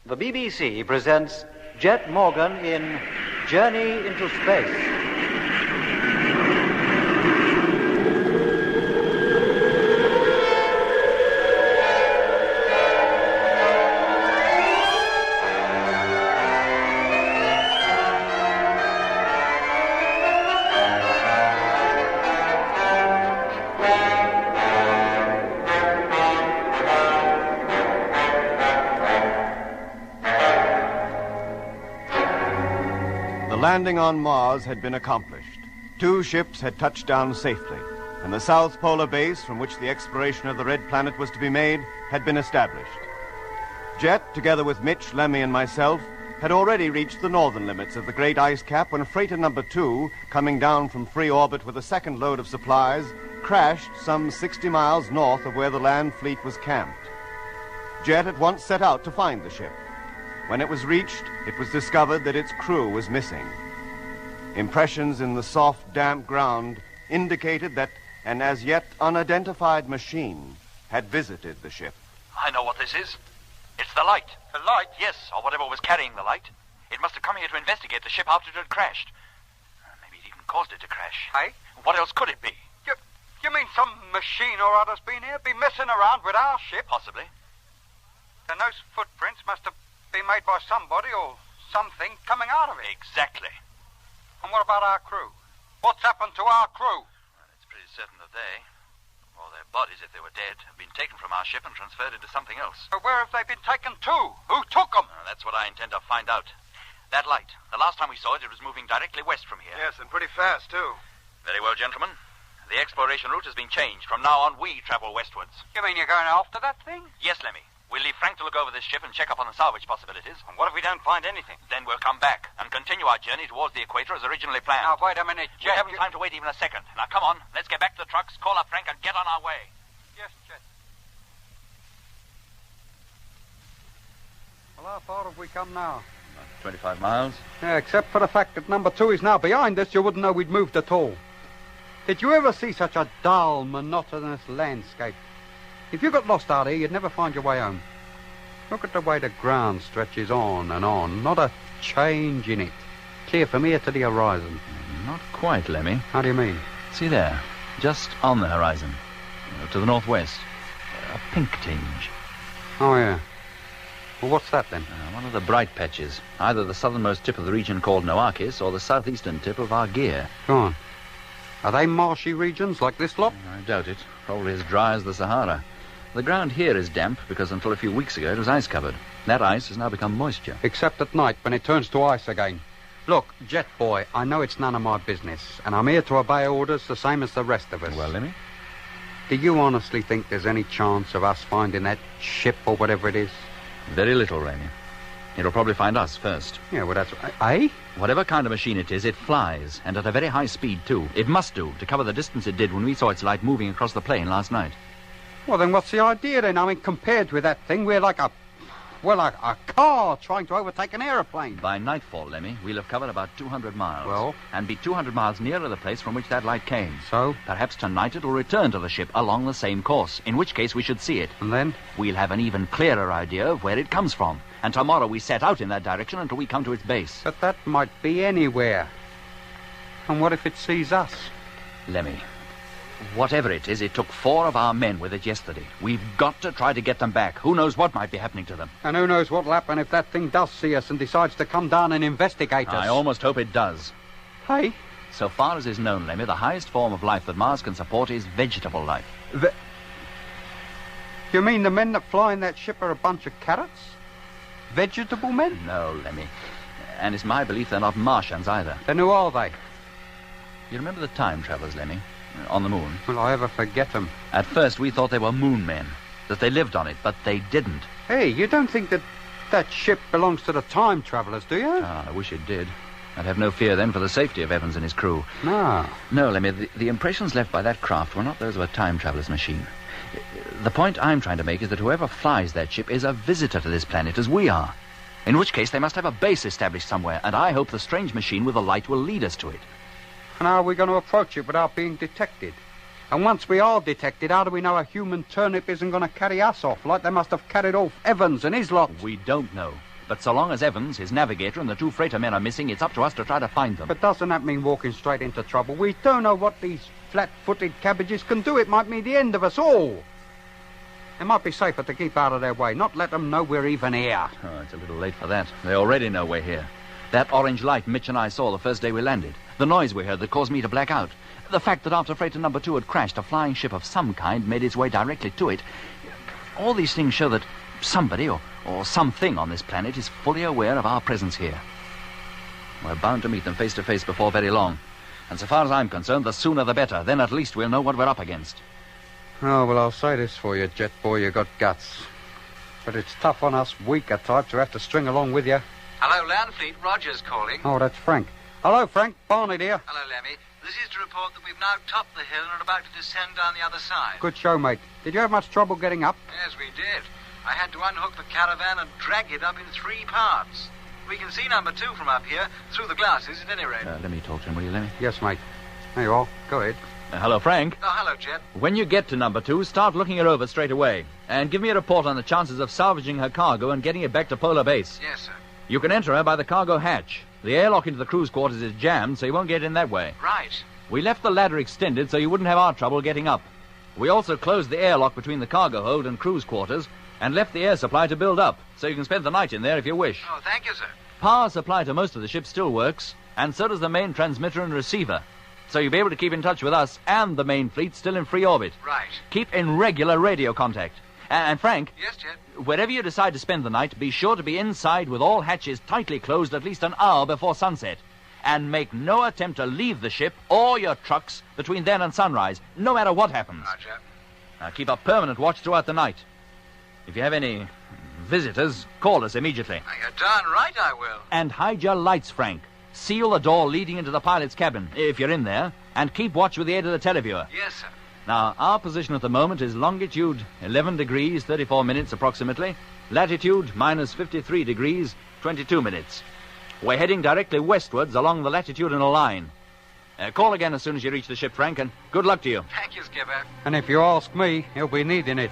The BBC presents Jet Morgan in Journey into Space. The landing on Mars had been accomplished. 2 ships had touched down safely, and the South Polar Base from which the exploration of the Red Planet was to be made had been established. Jet, together with Mitch, Lemmy, and myself, had already reached the northern limits of the great ice cap when freighter number 2, coming down from free orbit with a second load of supplies, crashed some 60 miles north of where the land fleet was camped. Jet at once set out to find the ship. When it was reached, it was discovered that its crew was missing. Impressions in the soft, damp ground indicated that an as yet unidentified machine had visited the ship. I know what this is. It's the light. The light? Yes, or whatever was carrying the light. It must have come here to investigate the ship after it had crashed. Maybe it even caused it to crash. Hey? What else could it be? You mean some machine or other's been here, been messing around with our ship? Possibly. Then those footprints must have been made by somebody or something coming out of it. Exactly. And what about our crew? What's happened to our crew? Well, it's pretty certain that they, or their bodies if they were dead, have been taken from our ship and transferred into something else. But where have they been taken to? Who took them? That's what I intend to find out. That light, the last time we saw it, it was moving directly west from here. Yes, and pretty fast, too. Very well, gentlemen. The exploration route has been changed. From now on, we travel westwards. You mean you're going after that thing? Yes, Lemmy. We'll leave Frank to look over this ship and check up on the salvage possibilities. And what if we don't find anything? Then we'll come back and continue our journey towards the equator as originally planned. Now, wait a minute, We Jet. haven't time to wait even a second. Now, come on. Let's get back to the trucks, call up Frank, and get on our way. Yes, Jet. Well, how far have we come now? 25 miles. Yeah, except for the fact that number 2 is now behind us, you wouldn't know we'd moved at all. Did you ever see such a dull, monotonous landscape? If you got lost out here, you'd never find your way home. Look at the way the ground stretches on and on. Not a change in it. Clear from here to the horizon. Not quite, Lemmy. How do you mean? See there, just on the horizon, to the northwest, a pink tinge. Oh, yeah. Well, what's that, then? One of the bright patches, either the southernmost tip of the region called Noakis or the southeastern tip of Argeir. Go on. Are they marshy regions like this lot? I doubt it. Probably as dry as the Sahara. The ground here is damp because until a few weeks ago it was ice-covered. That ice has now become moisture. Except at night when it turns to ice again. Look, Jet Boy, I know it's none of my business, and I'm here to obey orders the same as the rest of us. Well, Lemmy? Do you honestly think there's any chance of us finding that ship or whatever it is? Very little, Lemmy. It'll probably find us first. Yeah, well, that's... Eh? Whatever kind of machine it is, it flies, and at a very high speed, too. It must do, to cover the distance it did when we saw its light moving across the plain last night. Well, then what's the idea, then? I mean, compared with that thing, we're like a car trying to overtake an aeroplane. By nightfall, Lemmy, we'll have covered about 200 miles. Well? And be 200 miles nearer the place from which that light came. So? Perhaps tonight it'll return to the ship along the same course, in which case we should see it. And then? We'll have an even clearer idea of where it comes from. And tomorrow we set out in that direction until we come to its base. But that might be anywhere. And what if it sees us? Lemmy, whatever it is, it took 4 of our men with it yesterday. We've got to try to get them back. Who knows what might be happening to them? And who knows what'll happen if that thing does see us and decides to come down and investigate us. I almost hope it does. Hey? So far as is known, Lemmy, the highest form of life that Mars can support is vegetable life. You mean the men that fly in that ship are a bunch of carrots? Vegetable men? No, Lemmy. And it's my belief they're not Martians either. Then who are they? You remember the time travelers, Lemmy? On the moon? Will I ever forget them? At first we thought they were moon men, that they lived on it, but they didn't. Hey, you don't think that ship belongs to the time travelers, do you? I wish it did. I'd have no fear then for the safety of Evans and his crew. No. No, Lemmy, the impressions left by that craft were not those of a time traveler's machine. The point I'm trying to make is that whoever flies that ship is a visitor to this planet, as we are. In which case they must have a base established somewhere, and I hope the strange machine with the light will lead us to it. And how are we going to approach it without being detected? And once we are detected, how do we know a human turnip isn't going to carry us off like they must have carried off Evans and his lot? We don't know. But so long as Evans, his navigator, and the 2 freighter men are missing, it's up to us to try to find them. But doesn't that mean walking straight into trouble? We don't know what these flat-footed cabbages can do. It might mean the end of us all. It might be safer to keep out of their way, not let them know we're even here. Oh, it's a little late for that. They already know we're here. That orange light Mitch and I saw the first day we landed. The noise we heard that caused me to black out. The fact that after freighter number 2 had crashed, a flying ship of some kind made its way directly to it. All these things show that somebody or something on this planet is fully aware of our presence here. We're bound to meet them face to face before very long. And so far as I'm concerned, the sooner the better. Then at least we'll know what we're up against. Oh, well, I'll say this for you, Jet Boy, you got guts. But it's tough on us weaker types who have to string along with you. Hello, Landfleet. Rogers calling. Oh, that's Frank. Hello, Frank. Barney, dear. Hello, Lemmy. This is to report that we've now topped the hill and are about to descend down the other side. Good show, mate. Did you have much trouble getting up? Yes, we did. I had to unhook the caravan and drag it up in 3 parts. We can see number 2 from up here, through the glasses at any rate. Let me talk to him, will you, Lemmy? Yes, mate. There you are. Go ahead. Hello, Frank. Oh, hello, Jet. When you get to number 2, start looking her over straight away. And give me a report on the chances of salvaging her cargo and getting it back to Polar Base. Yes, sir. You can enter her by the cargo hatch. The airlock into the crew's quarters is jammed, so you won't get in that way. Right. We left the ladder extended so you wouldn't have our trouble getting up. We also closed the airlock between the cargo hold and crew's quarters and left the air supply to build up, so you can spend the night in there if you wish. Oh, thank you, sir. Power supply to most of the ship still works, and so does the main transmitter and receiver. So you'll be able to keep in touch with us and the main fleet still in free orbit. Right. Keep in regular radio contact. And Frank... Yes, Jet? Wherever you decide to spend the night, be sure to be inside with all hatches tightly closed at least an hour before sunset. And make no attempt to leave the ship or your trucks between then and sunrise, no matter what happens. Roger. Now keep a permanent watch throughout the night. If you have any visitors, call us immediately. You're darn right I will. And hide your lights, Frank. Seal the door leading into the pilot's cabin, if you're in there, and keep watch with the aid of the televiewer. Yes, sir. Now, our position at the moment is longitude 11 degrees, 34 minutes approximately, latitude minus 53 degrees, 22 minutes. We're heading directly westwards along the latitudinal line. Call again as soon as you reach the ship, Frank, and good luck to you. Thank you, Skipper. And if you ask me, he'll be needing it.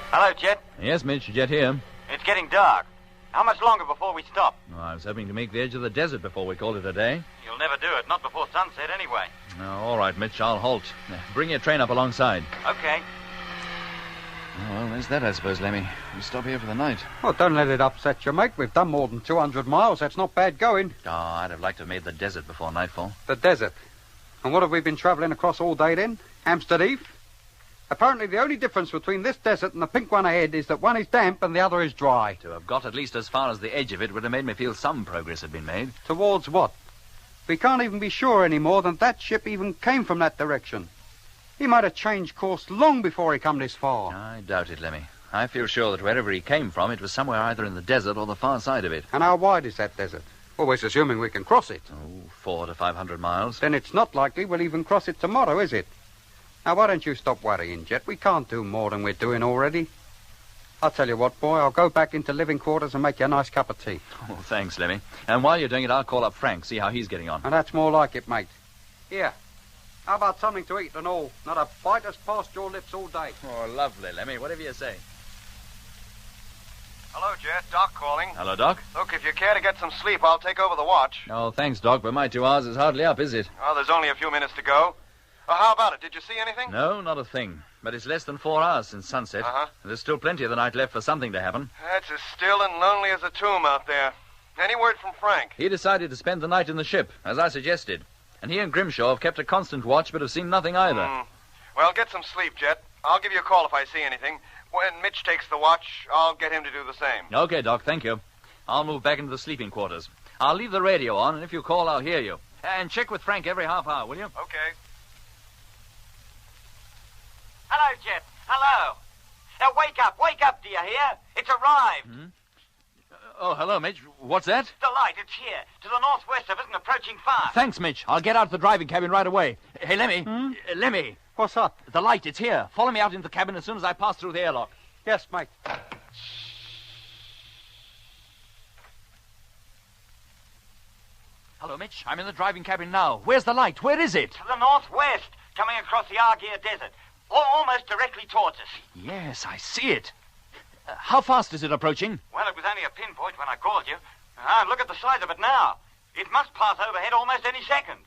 Hello, Jet. Yes, Mitch, Jet here. It's getting dark. How much longer before we stop? Oh, I was hoping to make the edge of the desert before we call it a day. You'll never do it, not before sunset anyway. Oh, all right, Mitch, I'll halt. Bring your train up alongside. Okay. Oh, well, there's that, I suppose, Lemmy. We stop here for the night. Oh, don't let it upset you, mate. We've done more than 200 miles. That's not bad going. Oh, I'd have liked to have made the desert before nightfall. The desert. And what have we been travelling across all day then? Hampstead Heath? Apparently the only difference between this desert and the pink one ahead is that one is damp and the other is dry. To have got at least as far as the edge of it would have made me feel some progress had been made. Towards what? We can't even be sure any more than that ship even came from that direction. He might have changed course long before he come this far. I doubt it, Lemmy. I feel sure that wherever he came from, it was somewhere either in the desert or the far side of it. And how wide is that desert? Always assuming we can cross it. Oh, 400 to 500 miles. Then it's not likely we'll even cross it tomorrow, is it? Now, why don't you stop worrying, Jet? We can't do more than we're doing already. I'll tell you what, boy, I'll go back into living quarters and make you a nice cup of tea. Oh, thanks, Lemmy. And while you're doing it, I'll call up Frank, see how he's getting on. And that's more like it, mate. Here, how about something to eat and all? Not a bite has passed your lips all day. Oh, lovely, Lemmy. Whatever you say. Hello, Jet. Doc calling. Hello, Doc. Look, if you care to get some sleep, I'll take over the watch. Oh, thanks, Doc, but my 2 hours is hardly up, is it? Oh, there's only a few minutes to go. How about it? Did you see anything? No, not a thing. But it's less than 4 hours since sunset. Uh-huh. There's still plenty of the night left for something to happen. It's as still and lonely as a tomb out there. Any word from Frank? He decided to spend the night in the ship, as I suggested. And he and Grimshaw have kept a constant watch, but have seen nothing either. Well, get some sleep, Jet. I'll give you a call if I see anything. When Mitch takes the watch, I'll get him to do the same. Okay, Doc, thank you. I'll move back into the sleeping quarters. I'll leave the radio on, and if you call, I'll hear you. And check with Frank every half hour, will you? Okay. Hello, Jet. Hello. Now, wake up, do you hear? It's arrived. Oh, hello, Mitch. What's that? The light, it's here. To the northwest of us and approaching fast. Thanks, Mitch. I'll get out of the driving cabin right away. Hey, Lemmy. Lemmy. What's up? The light, it's here. Follow me out into the cabin as soon as I pass through the airlock. Yes, mate. Hello, Mitch. I'm in the driving cabin now. Where's the light? Where is it? To the northwest, coming across the Argyre Desert. Almost directly towards us. Yes, I see it. How fast is it approaching? Well, it was only a pinpoint when I called you. Look at the size of it now. It must pass overhead almost any second.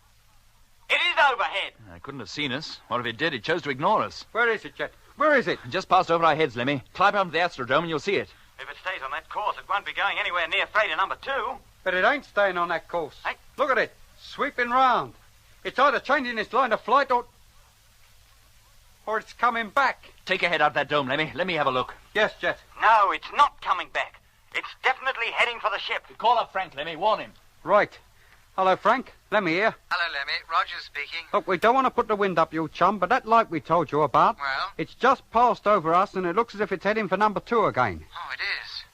It is overhead. I couldn't have seen us. What if it did? It chose to ignore us. Where is it, Jet? Where is it? Just passed over our heads, Lemmy. Climb up to the Astrodome and you'll see it. If it stays on that course, it won't be going anywhere near freighter number 2. But it ain't staying on that course. Hey. Look at it. Sweeping round. It's either changing its line of flight or it's coming back. Take your head out that dome, Lemmy. Let me have a look. Yes, Jet. No, it's not coming back. It's definitely heading for the ship. Call up Frank, Lemmy. Warn him. Right. Hello, Frank. Lemmy here. Hello, Lemmy. Roger speaking. Look, we don't want to put the wind up, you chum, but that light we told you about, Well? it's just passed over us and it looks as if it's heading for number 2 again. Oh, it is.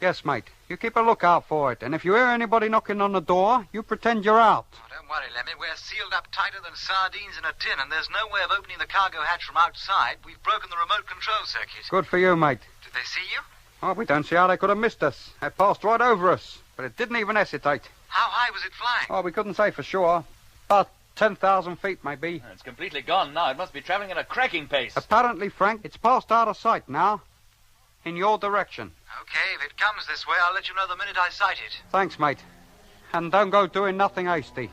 Yes, mate. You keep a lookout for it, and if you hear anybody knocking on the door, you pretend you're out. Oh, don't worry, Lemmy. We're sealed up tighter than sardines in a tin, and there's no way of opening the cargo hatch from outside. We've broken the remote control circuit. Good for you, mate. Did they see you? Oh, we don't see how they could have missed us. They passed right over us, but it didn't even hesitate. How high was it flying? Oh, we couldn't say for sure. About 10,000 feet, maybe. It's completely gone now. It must be traveling at a cracking pace. Apparently, Frank, it's passed out of sight now. In your direction. Okay, if it comes this way, I'll let you know the minute I sight it. Thanks, mate. And don't go doing nothing hasty.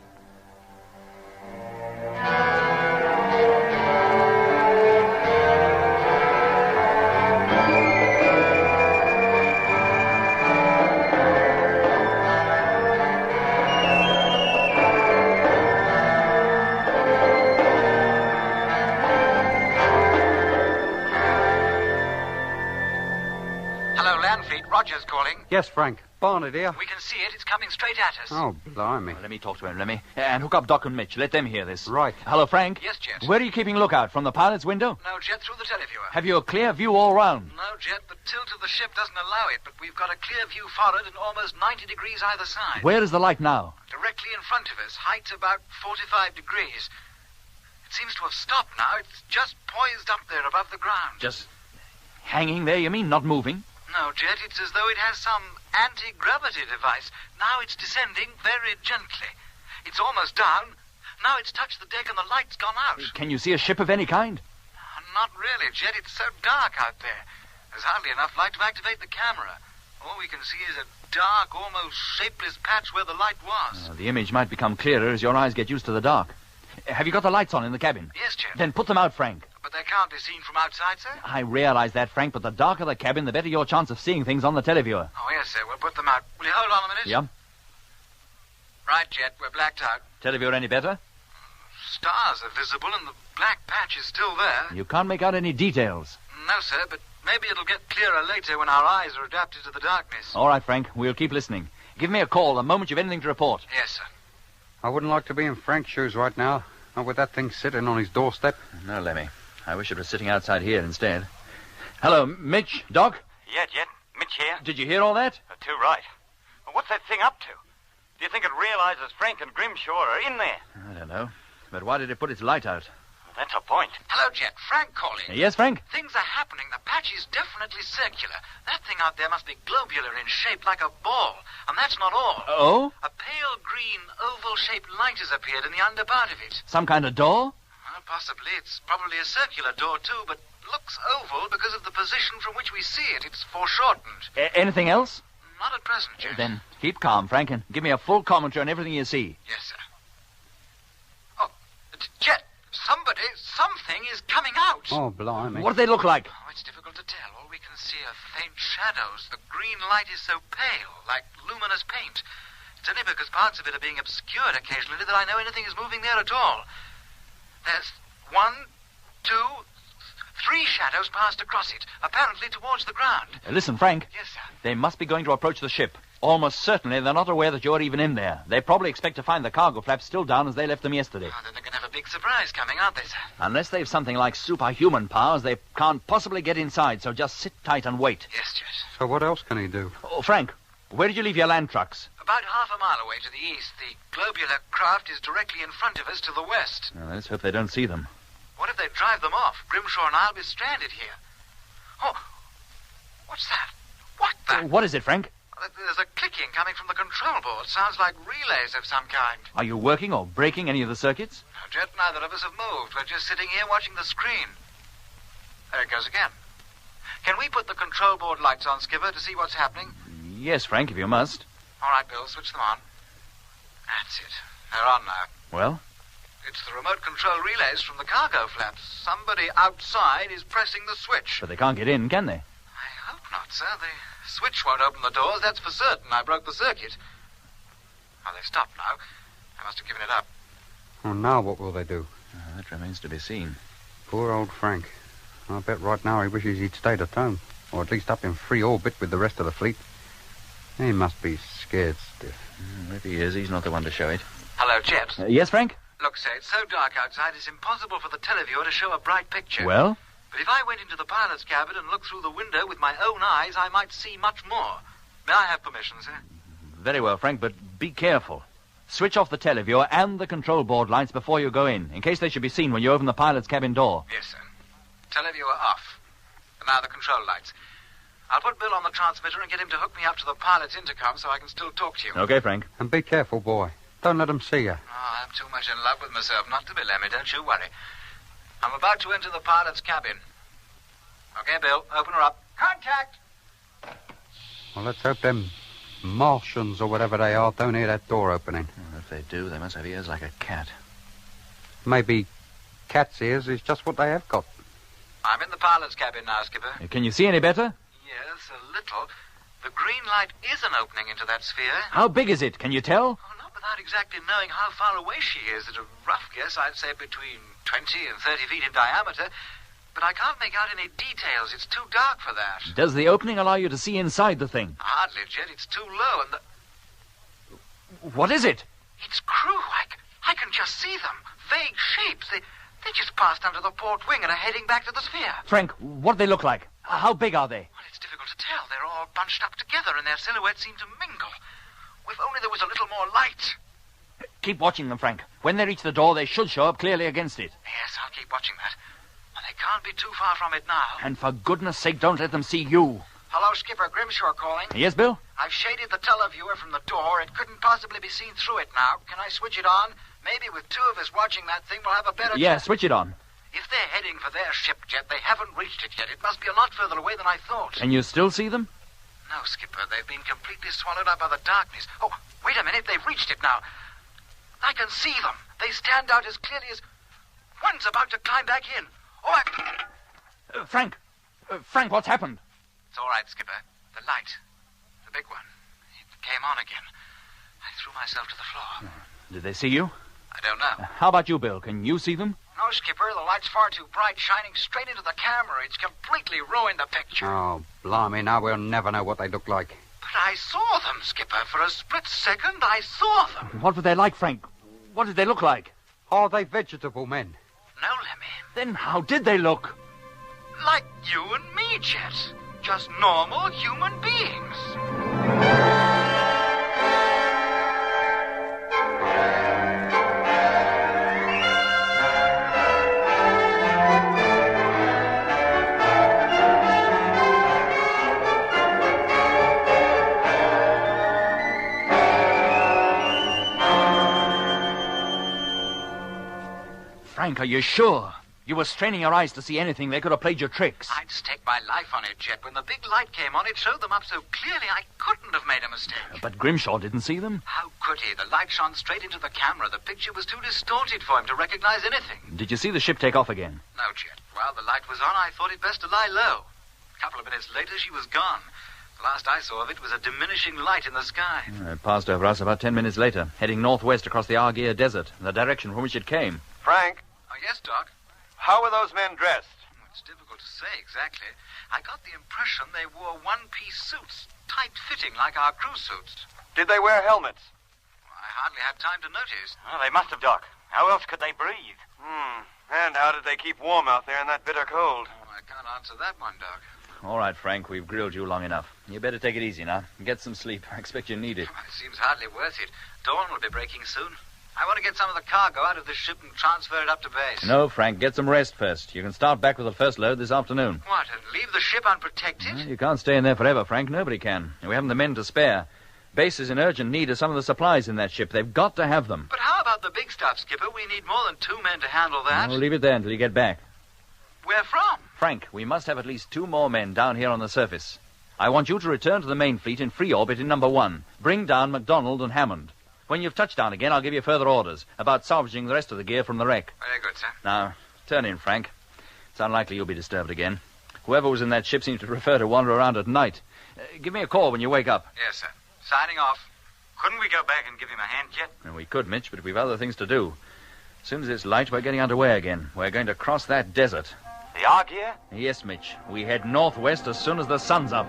Hello, Landfleet. Roger's calling. Yes, Frank. Barnard here. We can see it. It's coming straight at us. Oh, blimey. Let me talk to him, Lemmy. And hook up Doc and Mitch. Let them hear this. Right. Hello, Frank. Yes, Jet. Where are you keeping lookout? From the pilot's window? No, Jet, through the televiewer. Have you a clear view all round? No, Jet, the tilt of the ship doesn't allow it, but we've got a clear view forward and almost 90 degrees either side. Where is the light now? Directly in front of us, height about 45 degrees. It seems to have stopped now. It's just poised up there above the ground. Just hanging there, you mean? Not moving? No, Jet, it's as though it has some anti-gravity device. Now it's descending very gently. It's almost down. Now it's touched the deck and the light's gone out. Can you see a ship of any kind? Not really, Jet. It's so dark out there. There's hardly enough light to activate the camera. All we can see is a dark, almost shapeless patch where the light was. The image might become clearer as your eyes get used to the dark. Have you got the lights on in the cabin? Yes, Jet. Then put them out, Frank. But they can't be seen from outside, sir? I realize that, Frank, but the darker the cabin, the better your chance of seeing things on the televiewer. Oh, yes, sir. We'll put them out. Will you hold on a minute? Yeah? Right, Jet. We're blacked out. Televiewer any better? Stars are visible and the black patch is still there. You can't make out any details. No, sir, but maybe it'll get clearer later when our eyes are adapted to the darkness. All right, Frank. We'll keep listening. Give me a call the moment you've anything to report. Yes, sir. I wouldn't like to be in Frank's shoes right now. Not with that thing sitting on his doorstep. No, Lemmy. I wish it was sitting outside here instead. Hello, Mitch, Doc. Yeah, Jet. Mitch here. Did you hear all that? Too right. Well, what's that thing up to? Do you think it realizes Frank and Grimshaw are in there? I don't know. But why did it put its light out? Well, that's a point. Hello, Jet. Frank calling. Yes, Frank? Things are happening. The patch is definitely circular. That thing out there must be globular in shape like a ball. And that's not all. Oh? A pale green, oval-shaped light has appeared in the underpart of it. Some kind of door? Well, possibly. It's probably a circular door, too, but looks oval because of the position from which we see it. It's foreshortened. Anything else? Not at present, Jet. Then keep calm, Frank, and give me a full commentary on everything you see. Yes, sir. Oh, Jet, something is coming out. Oh, blimey. What do they look like? Oh, it's difficult to tell. All we can see are faint shadows. The green light is so pale, like luminous paint. It's only because parts of it are being obscured occasionally that I know anything is moving there at all. There's 1, 2, 3 shadows passed across it, apparently towards the ground. Listen, Frank. Yes, sir. They must be going to approach the ship. Almost certainly they're not aware that you're even in there. They probably expect to find the cargo flaps still down as they left them yesterday. Oh, then they're going to have a big surprise coming, aren't they, sir? Unless they've something like superhuman powers, they can't possibly get inside, so just sit tight and wait. Yes, Jet. So what else can he do? Oh, Frank, Where did you leave your land trucks? About half a mile away to the east. The globular craft is directly in front of us to the west. Well, let's hope they don't see them. What if they drive them off? Grimshaw and I'll be stranded here. Oh, what's that? What is it, Frank? There's a clicking coming from the control board. Sounds like relays of some kind. Are you working or breaking any of the circuits? No, Jet, neither of us have moved. We're just sitting here watching the screen. There it goes again. Can we put the control board lights on, Skipper, to see what's happening? Yes, Frank, if you must. All right, Bill, switch them on. That's it. They're on now. Well? It's the remote control relays from the cargo flaps. Somebody outside is pressing the switch. But they can't get in, can they? I hope not, sir. The switch won't open the doors, that's for certain. I broke the circuit. Oh, they've stopped now. I must have given it up. Oh, now what will they do? That remains to be seen. Poor old Frank. I bet right now he wishes he'd stayed at home. Or at least up in free orbit with the rest of the fleet. He must be scared stiff. If he is, he's not the one to show it. Hello, Jet. Yes, Frank? Look, sir, it's so dark outside, it's impossible for the televiewer to show a bright picture. Well? But if I went into the pilot's cabin and looked through the window with my own eyes, I might see much more. May I have permission, sir? Very well, Frank, but be careful. Switch off the televiewer and the control board lights before you go in case they should be seen when you open the pilot's cabin door. Yes, sir. Televiewer off. And now the control lights. I'll put Bill on the transmitter and get him to hook me up to the pilot's intercom so I can still talk to you. Okay, Frank. And be careful, boy. Don't let them see you. Oh, I'm too much in love with myself not to be Lemmy, don't you worry. I'm about to enter the pilot's cabin. Okay, Bill, open her up. Contact! Well, let's hope them Martians or whatever they are don't hear that door opening. Well, if they do, they must have ears like a cat. Maybe cat's ears is just what they have got. I'm in the pilot's cabin now, Skipper. Can you see any better? Yes, a little. The green light is an opening into that sphere. How big is it? Can you tell? Oh, not without exactly knowing how far away she is. At a rough guess, I'd say between 20 and 30 feet in diameter. But I can't make out any details. It's too dark for that. Does the opening allow you to see inside the thing? Hardly, Jet. It's too low, and What is it? It's crew. I can just see them. Vague shapes. They just passed under the port wing and are heading back to the sphere. Frank, what do they look like? How big are they? Well, it's difficult to tell. They're all bunched up together, and their silhouettes seem to mingle. If only there was a little more light. Keep watching them, Frank. When they reach the door, they should show up clearly against it. Yes, I'll keep watching that. Well, they can't be too far from it now. And for goodness sake, don't let them see you. Hello, Skipper. Grimshaw calling. Yes, Bill? I've shaded the televiewer from the door. It couldn't possibly be seen through it now. Can I switch it on? Maybe with two of us watching that thing, we'll have a better Yeah, chance. switch it on. If they're heading for their ship, Jet, they haven't reached it yet. It must be a lot further away than I thought. Can you still see them? No, Skipper. They've been completely swallowed up by the darkness. Oh, wait a minute. They've reached it now. I can see them. They stand out as clearly as... One's about to climb back in. Oh, Frank! Frank, what's happened? It's all right, Skipper. The light. The big one. It came on again. I threw myself to the floor. Did they see you? I don't know. How about you, Bill? Can you see them? No, Skipper. The light's far too bright, shining straight into the camera. It's completely ruined the picture. Oh, blimey, now we'll never know what they look like. But I saw them, Skipper. For a split second, I saw them. What were they like, Frank? What did they look like? Are they vegetable men? No, Lemmy. Then how did they look? Like you and me, Jet. Just normal human beings. Frank, are you sure? You were straining your eyes to see anything. They could have played you tricks. I'd stake my life on it, Jet. When the big light came on, it showed them up so clearly I couldn't have made a mistake. But Grimshaw didn't see them. How could he? The light shone straight into the camera. The picture was too distorted for him to recognize anything. Did you see the ship take off again? No, Jet. While the light was on, I thought it best to lie low. A couple of minutes later, she was gone. The last I saw of it was a diminishing light in the sky. It passed over us about 10 minutes later, heading northwest across the Argyre Desert, in the direction from which it came. Frank, Oh, yes, Doc? how were those men dressed? It's difficult to say exactly. I got the impression they wore one-piece suits, tight-fitting like our crew suits. Did they wear helmets? I hardly had time to notice. Well, they must have, Doc. How else could they breathe? And how did they keep warm out there in that bitter cold? Oh, I can't answer that one, Doc. All right, Frank, we've grilled you long enough. You better take it easy now. Get some sleep. I expect you need it. Well, it seems hardly worth it. Dawn will be breaking soon. I want to get some of the cargo out of this ship and transfer it up to base. No, Frank, get some rest first. You can start back with the first load this afternoon. What, and leave the ship unprotected? Well, you can't stay in there forever, Frank. Nobody can. We haven't the men to spare. Base is in urgent need of some of the supplies in that ship. They've got to have them. But how about the big stuff, Skipper? We need more than 2 men to handle that. We'll leave it there until you get back. Where from? Frank, we must have at least 2 more men down here on the surface. I want you to return to the main fleet in free orbit in number 1. Bring down MacDonald and Hammond. When you've touched down again, I'll give you further orders about salvaging the rest of the gear from the wreck. Very good, sir. Now, turn in, Frank. It's unlikely you'll be disturbed again. Whoever was in that ship seems to prefer to wander around at night. Give me a call when you wake up. Yes, sir. Signing off. Couldn't we go back and give him a hand, Jet? Well, we could, Mitch, but we've other things to do. As soon as it's light, we're getting underway again. We're going to cross that desert. The Argyre? Yes, Mitch. We head northwest as soon as the sun's up.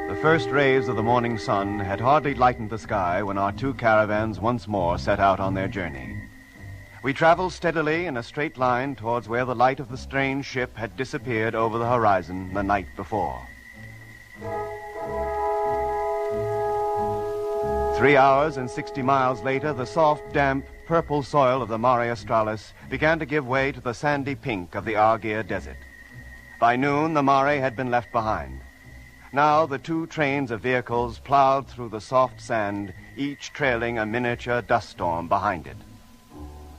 The first rays of the morning sun had hardly lightened the sky when our 2 caravans once more set out on their journey. We traveled steadily in a straight line towards where the light of the strange ship had disappeared over the horizon the night before. 3 hours and 60 miles later, the soft, damp, purple soil of the Mare Australis began to give way to the sandy pink of the Argyre Desert. By noon, the Mare had been left behind. Now the 2 trains of vehicles plowed through the soft sand, each trailing a miniature dust storm behind it.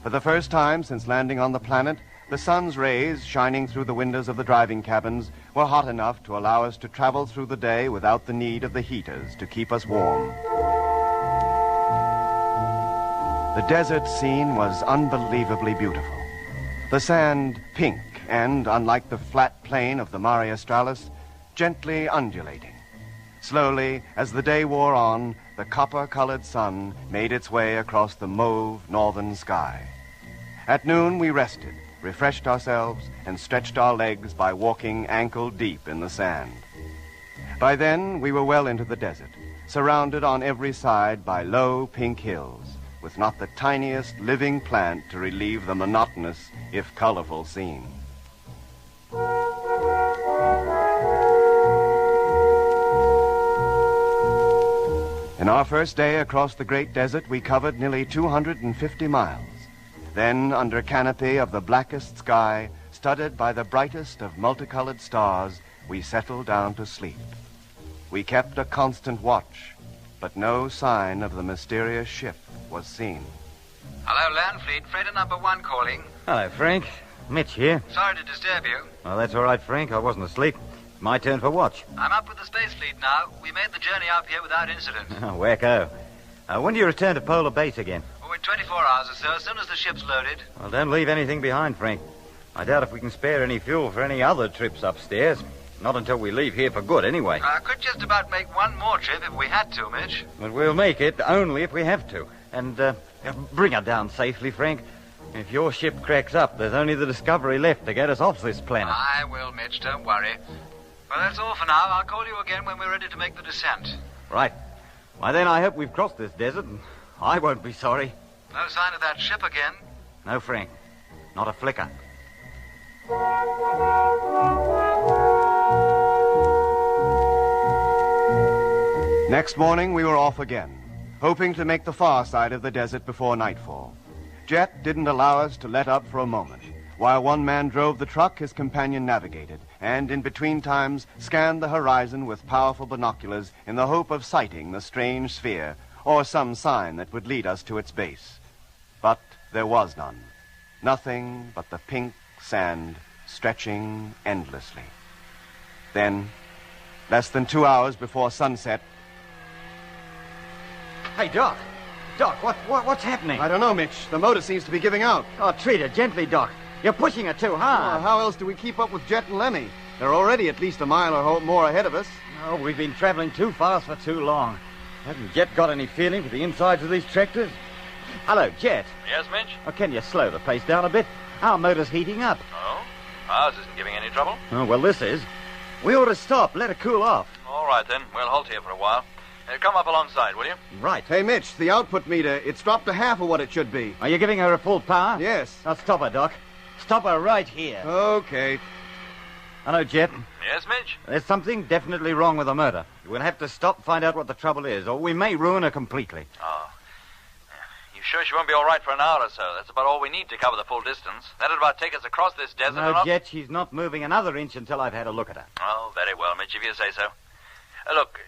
For the first time since landing on the planet, the sun's rays, shining through the windows of the driving cabins, were hot enough to allow us to travel through the day without the need of the heaters to keep us warm. The desert scene was unbelievably beautiful. The sand pink and, unlike the flat plain of the Mare Australis, gently undulating. Slowly, as the day wore on, the copper-colored sun made its way across the mauve northern sky. At noon, we rested, refreshed ourselves, and stretched our legs by walking ankle-deep in the sand. By then, we were well into the desert, surrounded on every side by low pink hills, with not the tiniest living plant to relieve the monotonous, if colorful, scene. In our first day across the great desert, we covered nearly 250 miles. Then, under canopy of the blackest sky, studded by the brightest of multicolored stars, we settled down to sleep. We kept a constant watch, but no sign of the mysterious ship was seen. Hello, Landfleet. Freighter number 1 calling. Hello, Frank. Mitch here. Sorry to disturb you. Well, that's all right, Frank. I wasn't asleep. My turn for watch. I'm up with the Space Fleet now. We made the journey up here without incident. Oh, wacko. When do you return to Polar Base again? Oh, in 24 hours or so, as soon as the ship's loaded. Well, don't leave anything behind, Frank. I doubt if we can spare any fuel for any other trips upstairs. Not until we leave here for good, anyway. I could just about make one more trip if we had to, Mitch. But we'll make it only if we have to. And bring her down safely, Frank. If your ship cracks up, there's only the Discovery left to get us off this planet. I will, Mitch. Don't worry. Well, that's all for now. I'll call you again when we're ready to make the descent. Right. Why, then I hope we've crossed this desert, and I won't be sorry. No sign of that ship again? No, Frank. Not a flicker. Next morning, we were off again, hoping to make the far side of the desert before nightfall. Jet didn't allow us to let up for a moment. While one man drove the truck, his companion navigated, and in between times scanned the horizon with powerful binoculars in the hope of sighting the strange sphere or some sign that would lead us to its base. But there was none. Nothing but the pink sand stretching endlessly. Then, less than 2 hours before sunset... Hey, Doc. Doc, what's happening? I don't know, Mitch. The motor seems to be giving out. Oh, treat her gently, Doc. You're pushing her too hard. Well, how else do we keep up with Jet and Lemmy? They're already at least a mile or more ahead of us. Oh, we've been traveling too fast for too long. Hasn't Jet got any feeling for the insides of these tractors? Hello, Jet. Yes, Mitch? Oh, can you slow the pace down a bit? Our motor's heating up. Oh? Ours isn't giving any trouble. Oh, well, this is. We ought to stop, let it cool off. All right, then. We'll halt here for a while. Come up alongside, will you? Right. Hey, Mitch, the output meter, it's dropped to half of what it should be. Are you giving her a full power? Yes. Now, stop her, Doc. Stop her right here. Okay. Hello, Jet. Yes, Mitch? There's something definitely wrong with the motor. We'll have to stop, find out what the trouble is, or we may ruin her completely. Oh. You sure she won't be all right for an hour or so? That's about all we need to cover the full distance. That'd about take us across this desert or No, not? Jet, she's not moving another inch until I've had a look at her. Oh, very well, Mitch, if you say so. Look,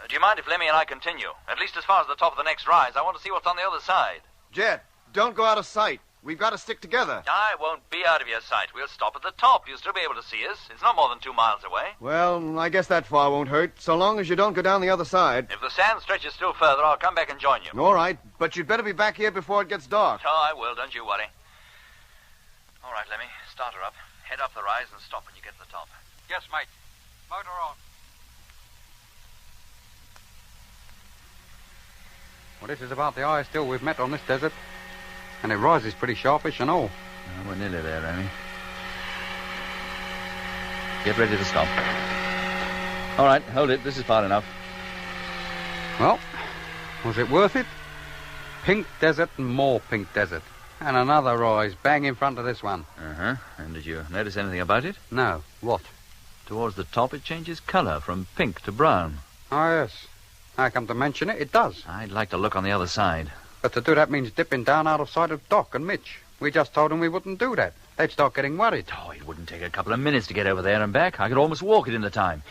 do you mind if Lemmy and I continue? At least as far as the top of the next rise. I want to see what's on the other side. Jet, don't go out of sight. We've got to stick together. I won't be out of your sight. We'll stop at the top. You'll still be able to see us. It's not more than 2 miles away. Well, I guess that far won't hurt, so long as you don't go down the other side. If the sand stretches still further, I'll come back and join you. All right, but you'd better be back here before it gets dark. Oh, I will. Don't you worry. All right, Lemmy. Start her up. Head up the rise and stop when you get to the top. Yes, mate. Motor on. Well, this is about the highest hill we've met on this desert. And it rises pretty sharpish and all. Oh, we're nearly there, Remy. Get ready to stop. All right, hold it. This is far enough. Well, was it worth it? Pink desert and more pink desert. And another rise bang in front of this one. Uh-huh. And did you notice anything about it? No. What? Towards the top, it changes colour from pink to brown. Oh, yes. I come to mention it, it does. I'd like to look on the other side. But to do that means dipping down out of sight of Doc and Mitch. We just told them we wouldn't do that. They'd start getting worried. Oh, it wouldn't take a couple of minutes to get over there and back. I could almost walk it in the time.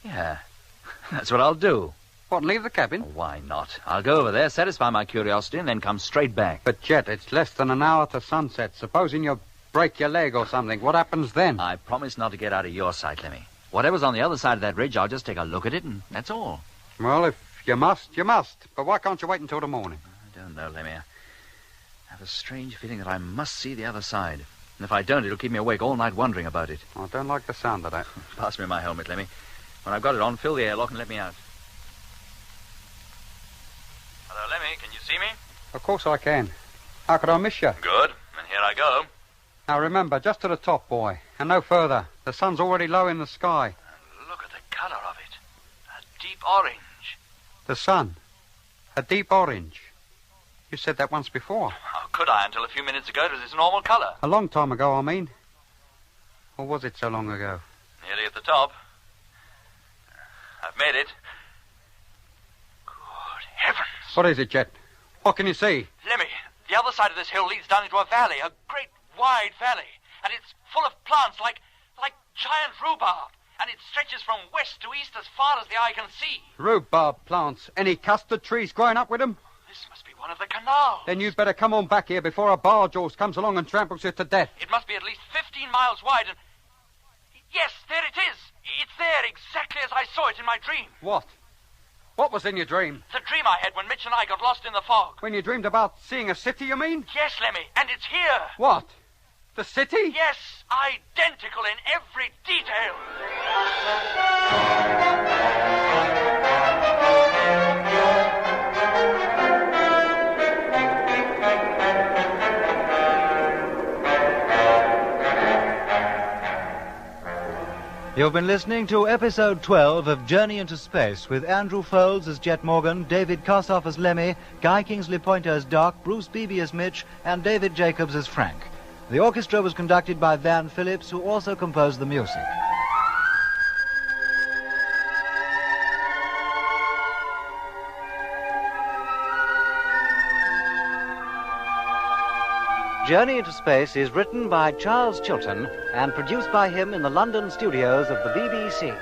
Yeah, that's what I'll do. What, leave the cabin? Why not? I'll go over there, satisfy my curiosity, and then come straight back. But, Jet, it's less than an hour to sunset. Supposing you break your leg or something, what happens then? I promise not to get out of your sight, Lemmy. Whatever's on the other side of that ridge, I'll just take a look at it, and that's all. Well, if you must, you must. But why can't you wait until the morning? I don't know, Lemmy. I have a strange feeling that I must see the other side. And if I don't, it'll keep me awake all night wondering about it. I don't like the sound of that. Pass me my helmet, Lemmy. When I've got it on, fill the airlock and let me out. Hello, Lemmy. Can you see me? Of course I can. How could I miss you? Good. And here I go. Now remember, just to the top, boy. And no further. The sun's already low in the sky. And look at the color of it. A deep orange. The sun. A deep orange. You said that once before. How could I until a few minutes ago it was its normal color? A long time ago, I mean. Or was it so long ago? Nearly at the top. I've made it. Good heavens. What is it, Jet? What can you see? Lemmy, the other side of this hill leads down into a valley, a great wide valley. And it's full of plants like giant rhubarb. And it stretches from west to east as far as the eye can see. Rhubarb plants. Any custard trees growing up with them? This must be one of the canals. Then you'd better come on back here before a barge horse comes along and tramples you to death. It must be at least 15 miles wide and... Yes, there it is. It's there exactly as I saw it in my dream. What? What was in your dream? The dream I had when Mitch and I got lost in the fog. When you dreamed about seeing a city, you mean? Yes, Lemmy, and it's here. What? The city? Yes, identical in every detail. You've been listening to episode 12 of Journey into Space with Andrew Foulds as Jet Morgan, David Kossoff as Lemmy, Guy Kingsley Pointer as Doc, Bruce Beebe as Mitch, and David Jacobs as Frank. The orchestra was conducted by Van Phillips, who also composed the music. Journey into Space is written by Charles Chilton and produced by him in the London studios of the BBC.